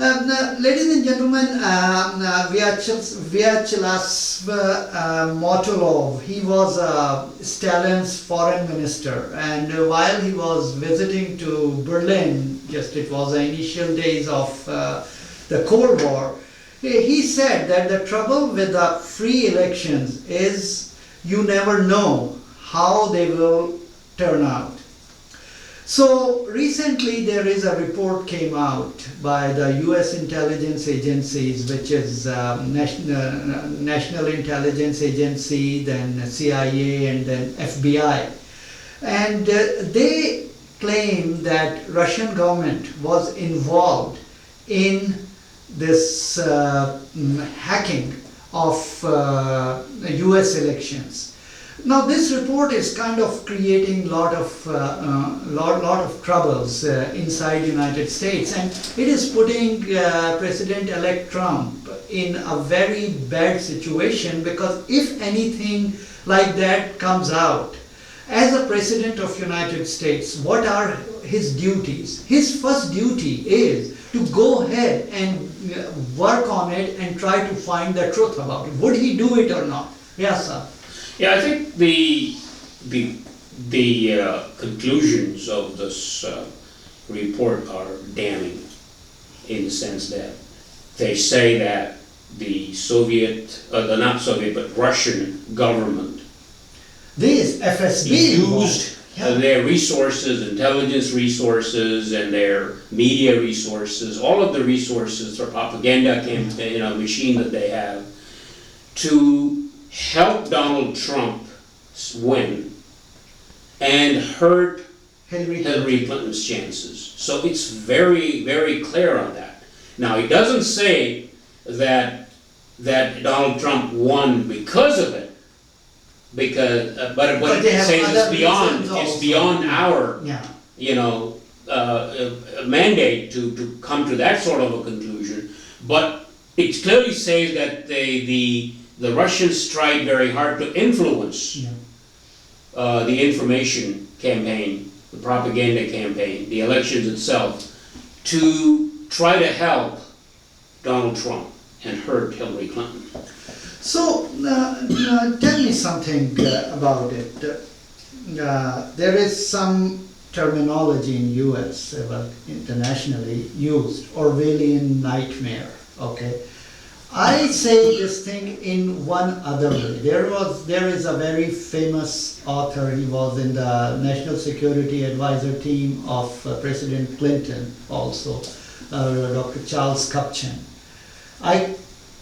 Ladies and gentlemen, Vyacheslav Motolov, he was Stalin's foreign minister, and while he was visiting to Berlin, just it was the initial days of the Cold War, he said that the trouble with the free elections is you never know how they will turn out. So recently there is a report came out by the US intelligence agencies, which is National Intelligence Agency, then CIA, and then FBI. And they claim that Russian government was involved in this hacking of US elections. Now this report is kind of creating lot of troubles inside United States, and it is putting President-elect Trump in a very bad situation, because if anything like that comes out, as a President of United States, what are his duties? His first duty is to go ahead and work on it and try to find the truth about it. Would he do it or not? Yes, sir. Yeah, I think the conclusions of this report are damning, in the sense that they say that the not Soviet, but Russian government This FSB used their resources, intelligence resources, and their media resources, all of the resources or propaganda campaign, machine that they have, to help Donald Trump win and hurt Hillary Clinton's chances. So it's very, very clear on that. Now, he doesn't say that Donald Trump won because of it, but what it says it's beyond our mandate to come to that sort of a conclusion. But it clearly says that the Russians tried very hard to influence the information campaign, the propaganda campaign, the elections itself, to try to help Donald Trump and hurt Hillary Clinton. So, tell me something about it. There is some terminology in US, but internationally used, Orwellian nightmare, okay? I say this thing in one other way. There is a very famous author. He was in the National Security Advisor team of President Clinton also, Dr. Charles Kupchan.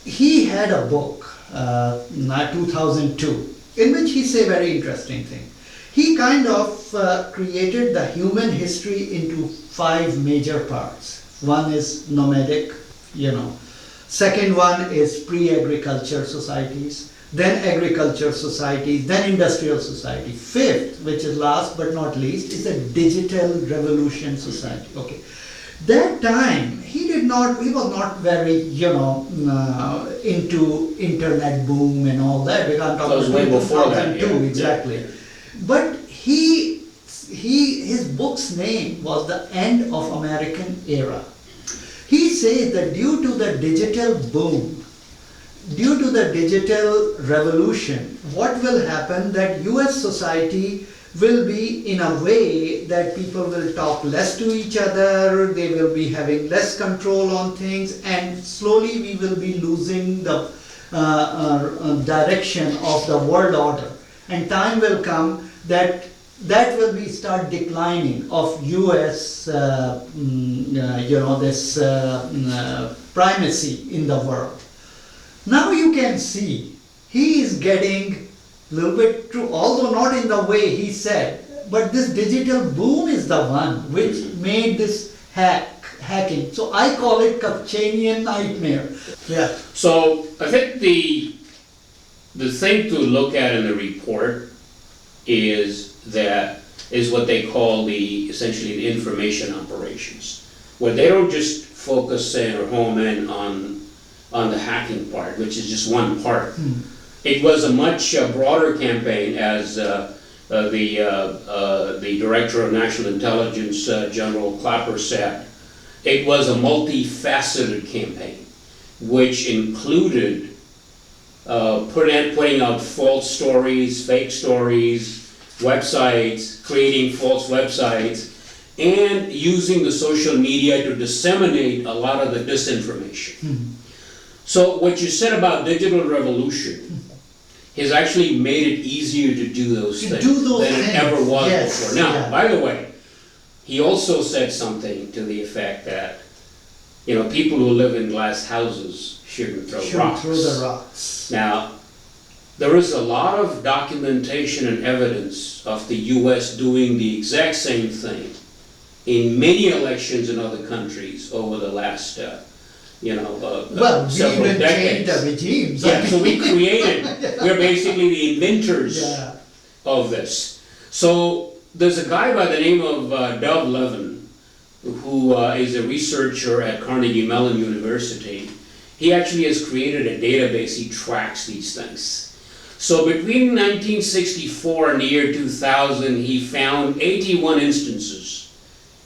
He had a book, 2002, in which he said a very interesting thing. He kind of created the human history into 5 major parts. One is nomadic, Second one is pre-agriculture societies, then agriculture societies, then industrial society. Fifth, which is last but not least, is a digital revolution society. Okay. That time, he was not very, into internet boom and all that. We can't talk about way before that, 2002, exactly. But his book's name was The End of American Era. He says that due to the digital boom, due to the digital revolution, what will happen that US society will be in a way that people will talk less to each other, they will be having less control on things, and slowly we will be losing the direction of the world order. And time will come that will be start declining of US, this primacy in the world. Now you can see he is getting a little bit true, although not in the way he said, but this digital boom is the one which made this hacking. So I call it Kupchanian nightmare. Yeah. So I think the thing to look at in the report is what they call essentially the information operations, where they don't just focus in or home in on the hacking part, which is just one part. It was a much broader campaign, as the Director of National Intelligence, General Clapper, said, It was a multifaceted campaign, which included putting out false stories, fake stories, websites, creating false websites, and using the social media to disseminate a lot of the disinformation. So what you said about digital revolution has actually made it easier to do those To things do those than it things, ever was yes, before. Now, yeah. by the way, he also said something to the effect that, people who live in glass houses shouldn't throw Shoot rocks. through the rocks. Now, there is a lot of documentation and evidence of the US doing the exact same thing in many elections in other countries over the last, Well, we several even changed decades. the regimes. Yeah, so we're basically the inventors Yeah. of this. So there's a guy by the name of Dov Levin, who is a researcher at Carnegie Mellon University. He actually has created a database, he tracks these things. So between 1964 and the year 2000, he found 81 instances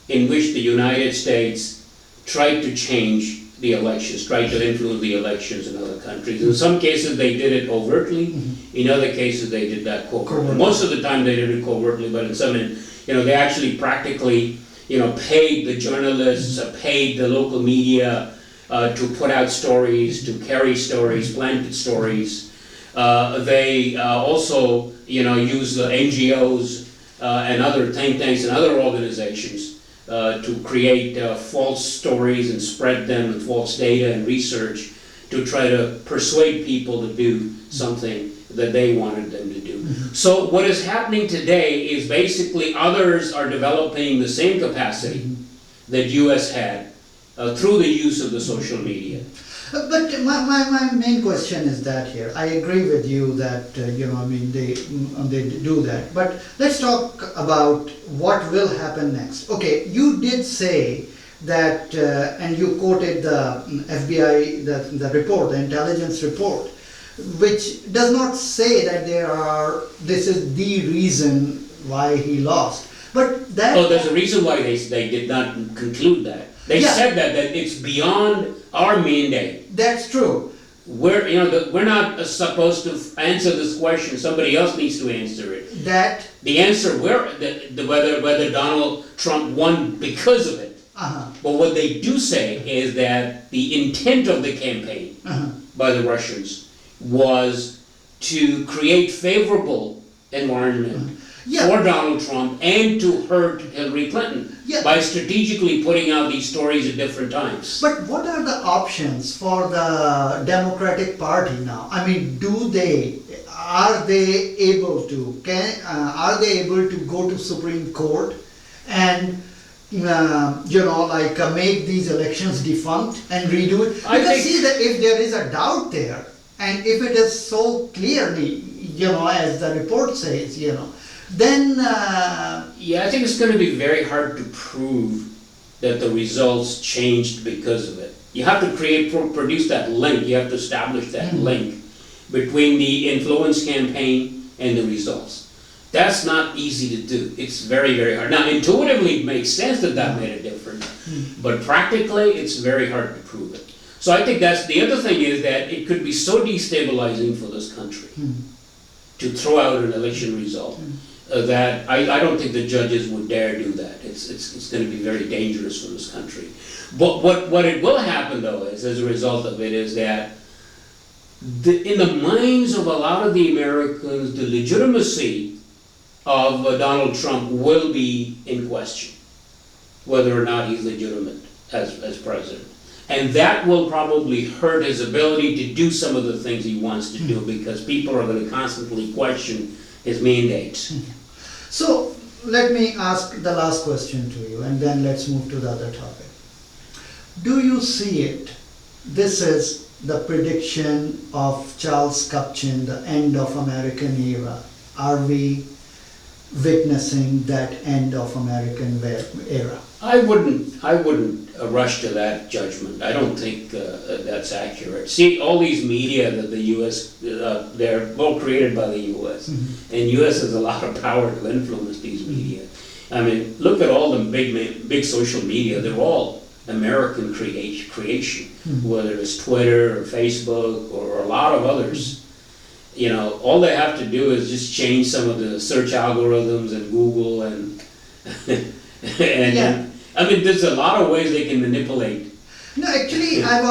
in which the United States tried to change the elections, tried to influence the elections in other countries. In some cases, they did it overtly. In other cases, they did that covertly. Most of the time, they did it covertly, but in some, they actually practically, paid the journalists, paid the local media to put out stories, to carry stories, planted stories. They also, use the NGOs and other think tanks and other organizations to create false stories and spread them and false data and research to try to persuade people to do something that they wanted them to do. So what is happening today is basically others are developing the same capacity that US had through the use of the social media. But my main question is that here, I agree with you that, they do that. But let's talk about what will happen next. Okay, you did say that, and you quoted the FBI, the report, the intelligence report, which does not say that this is the reason why he lost. But that... Oh, there's a reason why they did not conclude that. They Yeah. said that it's beyond our mandate. That's true. We're not supposed to answer this question, somebody else needs to answer it. That... The answer, whether Donald Trump won because of it. But what they do say is that the intent of the campaign by the Russians was to create favorable environment Yeah. for Donald Trump and to hurt Hillary Clinton Yeah. by strategically putting out these stories at different times. But what are the options for the Democratic Party now? I mean, are they able to go to Supreme Court and make these elections defunct and redo it? I Because think- see that if there is a doubt there, and if it is so clearly, as the report says, then Yeah, I think it's going to be very hard to prove that the results changed because of it. You have to produce that link, you have to establish that link between the influence campaign and the results. That's not easy to do. It's very, very hard. Now, intuitively, it makes sense that made a difference, but practically, it's very hard to prove it. So I think that's, the other thing is that it could be so destabilizing for this country to throw out an election result that I don't think the judges would dare do that. It's going to be very dangerous for this country. But what it will happen though is, as a result of it, is that in the minds of a lot of the Americans, the legitimacy of Donald Trump will be in question, whether or not he's legitimate as president. And that will probably hurt his ability to do some of the things he wants to do, because people are going to constantly question his mandates. So let me ask the last question to you, and then let's move to the other topic. Do you see it? This is the prediction of Charles Kupchan, the end of American era. Are we witnessing that end of American era? I wouldn't rush to that judgment. I don't think that's accurate. See, all these media that the U.S., they're all created by the U.S. And U.S. has a lot of power to influence these media. I mean, look at all the big social media. They're all American creation, whether it's Twitter or Facebook or a lot of others. You know, all they have to do is just change some of the search algorithms and Google and Yeah. I mean, there's a lot of ways they can manipulate. No, actually, I was